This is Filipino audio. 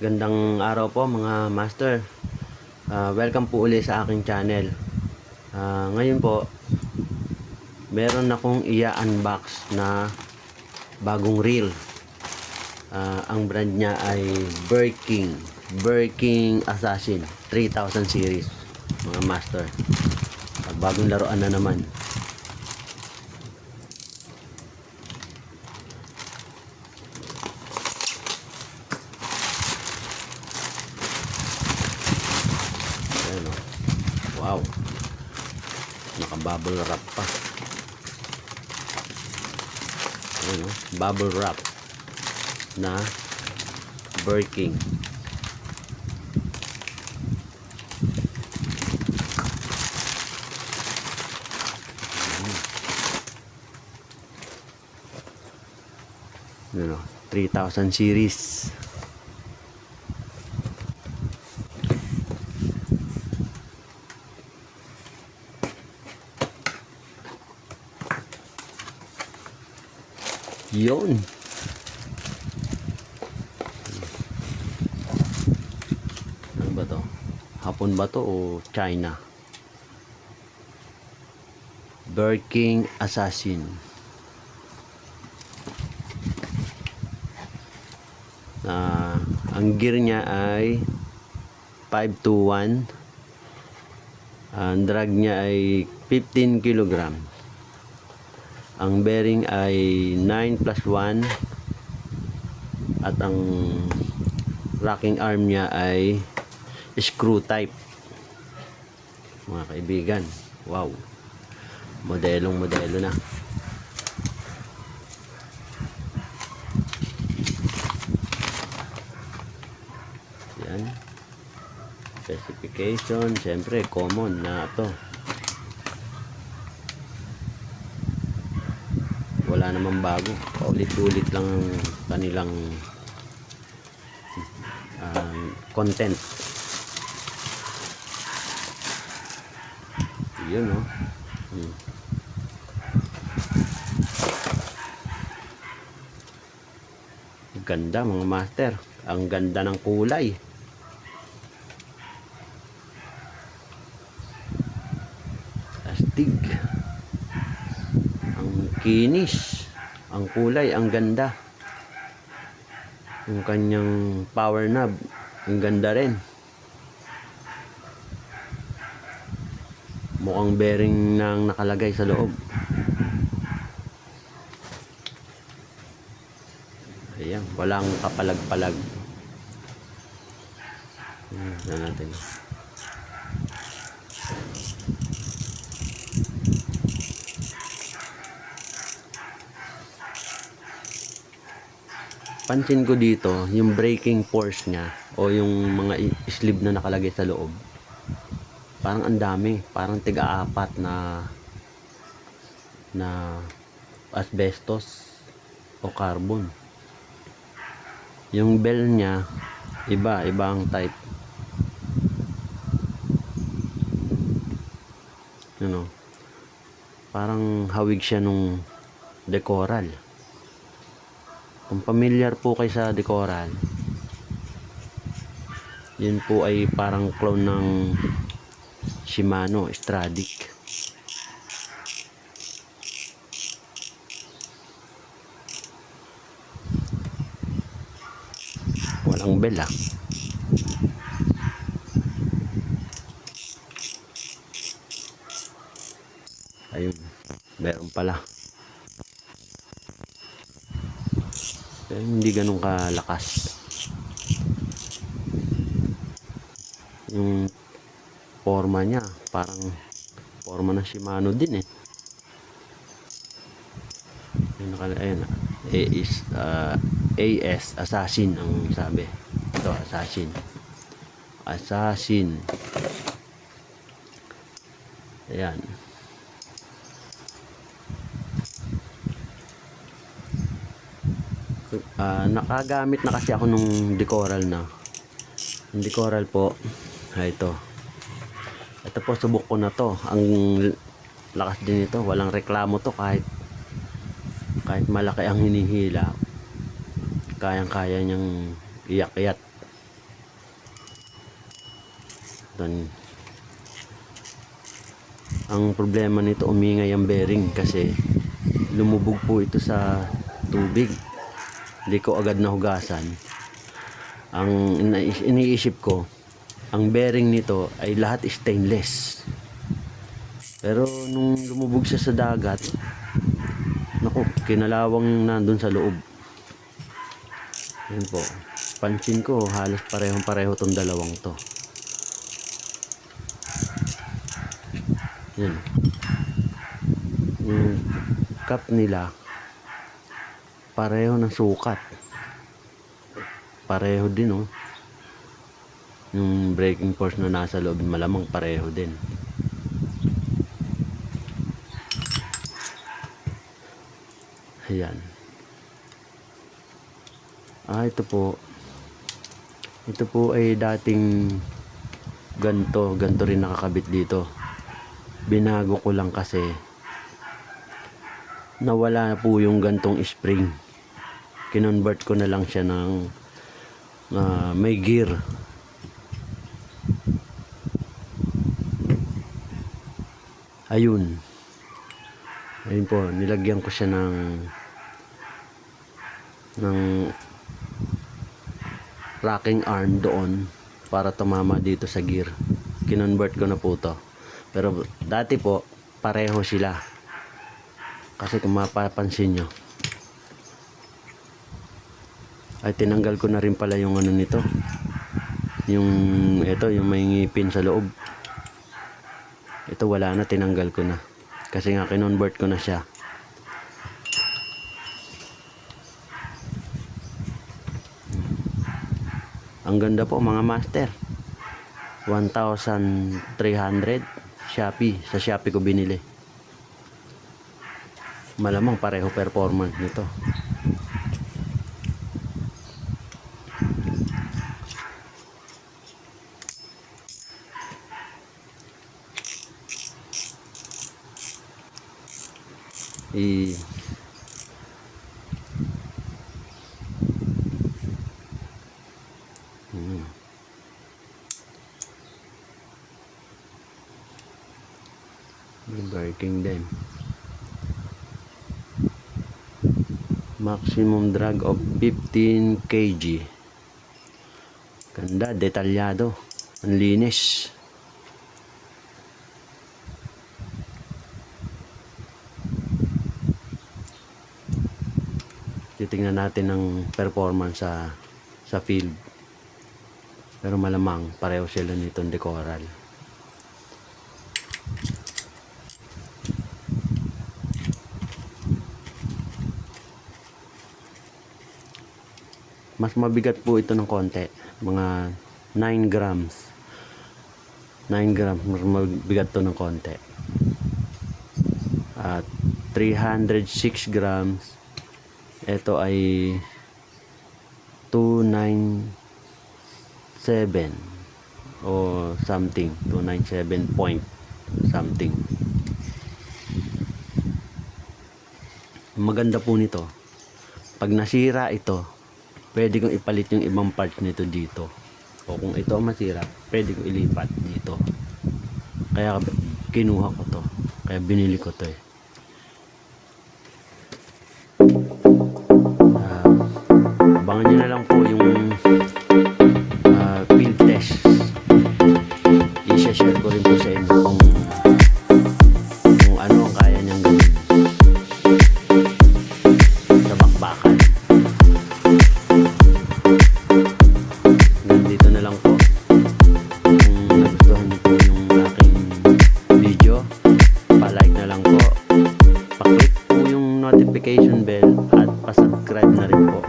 Gandang araw po mga master. Welcome po uli sa aking channel. Ngayon po, meron akong i-unbox na bagong reel. Ang brand niya ay Birking Assassin 3000 series mga master. Bagong laruan na naman. Wow, naka-bubble wrap pa. Ayan, bubble wrap na Birking. Ayan, 3000 series. Yun. Ano ba to? Hapon ba to o China? Birking Assassin. Ang gear niya ay 521. Ang drag niya ay 15 kg. Ang bearing ay 9+1 at ang rocking arm niya ay screw type. Mga kaibigan, wow, modelo na. Yan, specification, syempre common na to. Wala namang bago, paulit-ulit lang ang kanilang content. Yun, no? Ganda mga master, ang ganda ng kulay. Astig, ang kinis, ang kulay, ang ganda. Yung kanyang power knob, ang ganda rin. Mukhang bearing nang nakalagay sa loob. Ayan, walang kapalag-palag. Na natin. Pansin ko dito, yung braking force niya o yung mga sleeve na nakalagay sa loob, parang ang dami, parang tiga-apat na asbestos o carbon. Yung bell niya ibang type. Ano? Parang hawig siya nung Decoral. Kung familiar po kayo sa Decoral, yun po ay parang clone ng Shimano Stradic. Walang bell Ayun, meron pala. Pero hindi ganun kalakas. Yung forma niya parang forma ng Shimano din eh. Ayun, AS Assassin ang sabi. Ito, Assassin. Ayan. Nakagamit na kasi ako nung Decoral na. Yung Decoral po, ito po, subok ko na to. Ang lakas din ito, walang reklamo to. Kahit malaki ang hinihila, kayang-kaya niyang iyak-iyat. Dan, ang problema nito, umingay ang bearing kasi lumubog po ito sa tubig. Hindi ko agad nahugasan. Ang iniisip ko, ang bearing nito ay lahat stainless. Pero nung lumubog siya sa dagat, naku, kinalawang yung nandun sa loob. Yan po. Pansin ko, halos parehong-pareho tong dalawang to. Yan. Yung cup nila, pareho ng sukat. Pareho din, oh. Yung braking force na nasa loob, malamang pareho din. Ayan. Ito po. Ito po ay dating ganto rin nakakabit dito. Binago ko lang kasi nawala na po yung gantong spring. Kinonvert ko na lang siya ng may gear. Ayun po, nilagyan ko siya ng rocking arm doon para tumama dito sa gear. Kinonvert ko na po to. Pero dati po pareho sila, kasi kung mapapansin nyo ay tinanggal ko na rin pala yung ano nito, yung may ngipin sa loob. Ito wala na, tinanggal ko na kasi nga kinonvert ko na siya. Ang ganda po mga master. 1,300 Shopee. Sa Shopee ko binili. Malamang pareho performance nito. Braking din. Maximum drag of 15 kg. Ganda, detalyado. Ang linis. Titingnan natin ang performance sa field. Pero malamang pareho sila nitong Decoral. Mas mabigat po ito ng konti, mga 9 grams. 9 grams, mas mabigat to ng konti. At 306 grams. Ito ay 297 o something, 297 point something. Maganda po nito, pag nasira ito, pwede kong ipalit yung ibang parts nito dito. O kung ito masira, pwede kong ilipat dito. Kaya kinuha ko to. Kaya binili ko to eh. Abangan nyo na lang po yung field test. I-share ko rin po sa inyo kung ano ang kaya niyang gawin sa bakbakan. Nandito na lang po. Kung nagustuhan niyo po yung aking video, pa-like na lang po, pa-click po yung notification bell at pa-subscribe na rin po.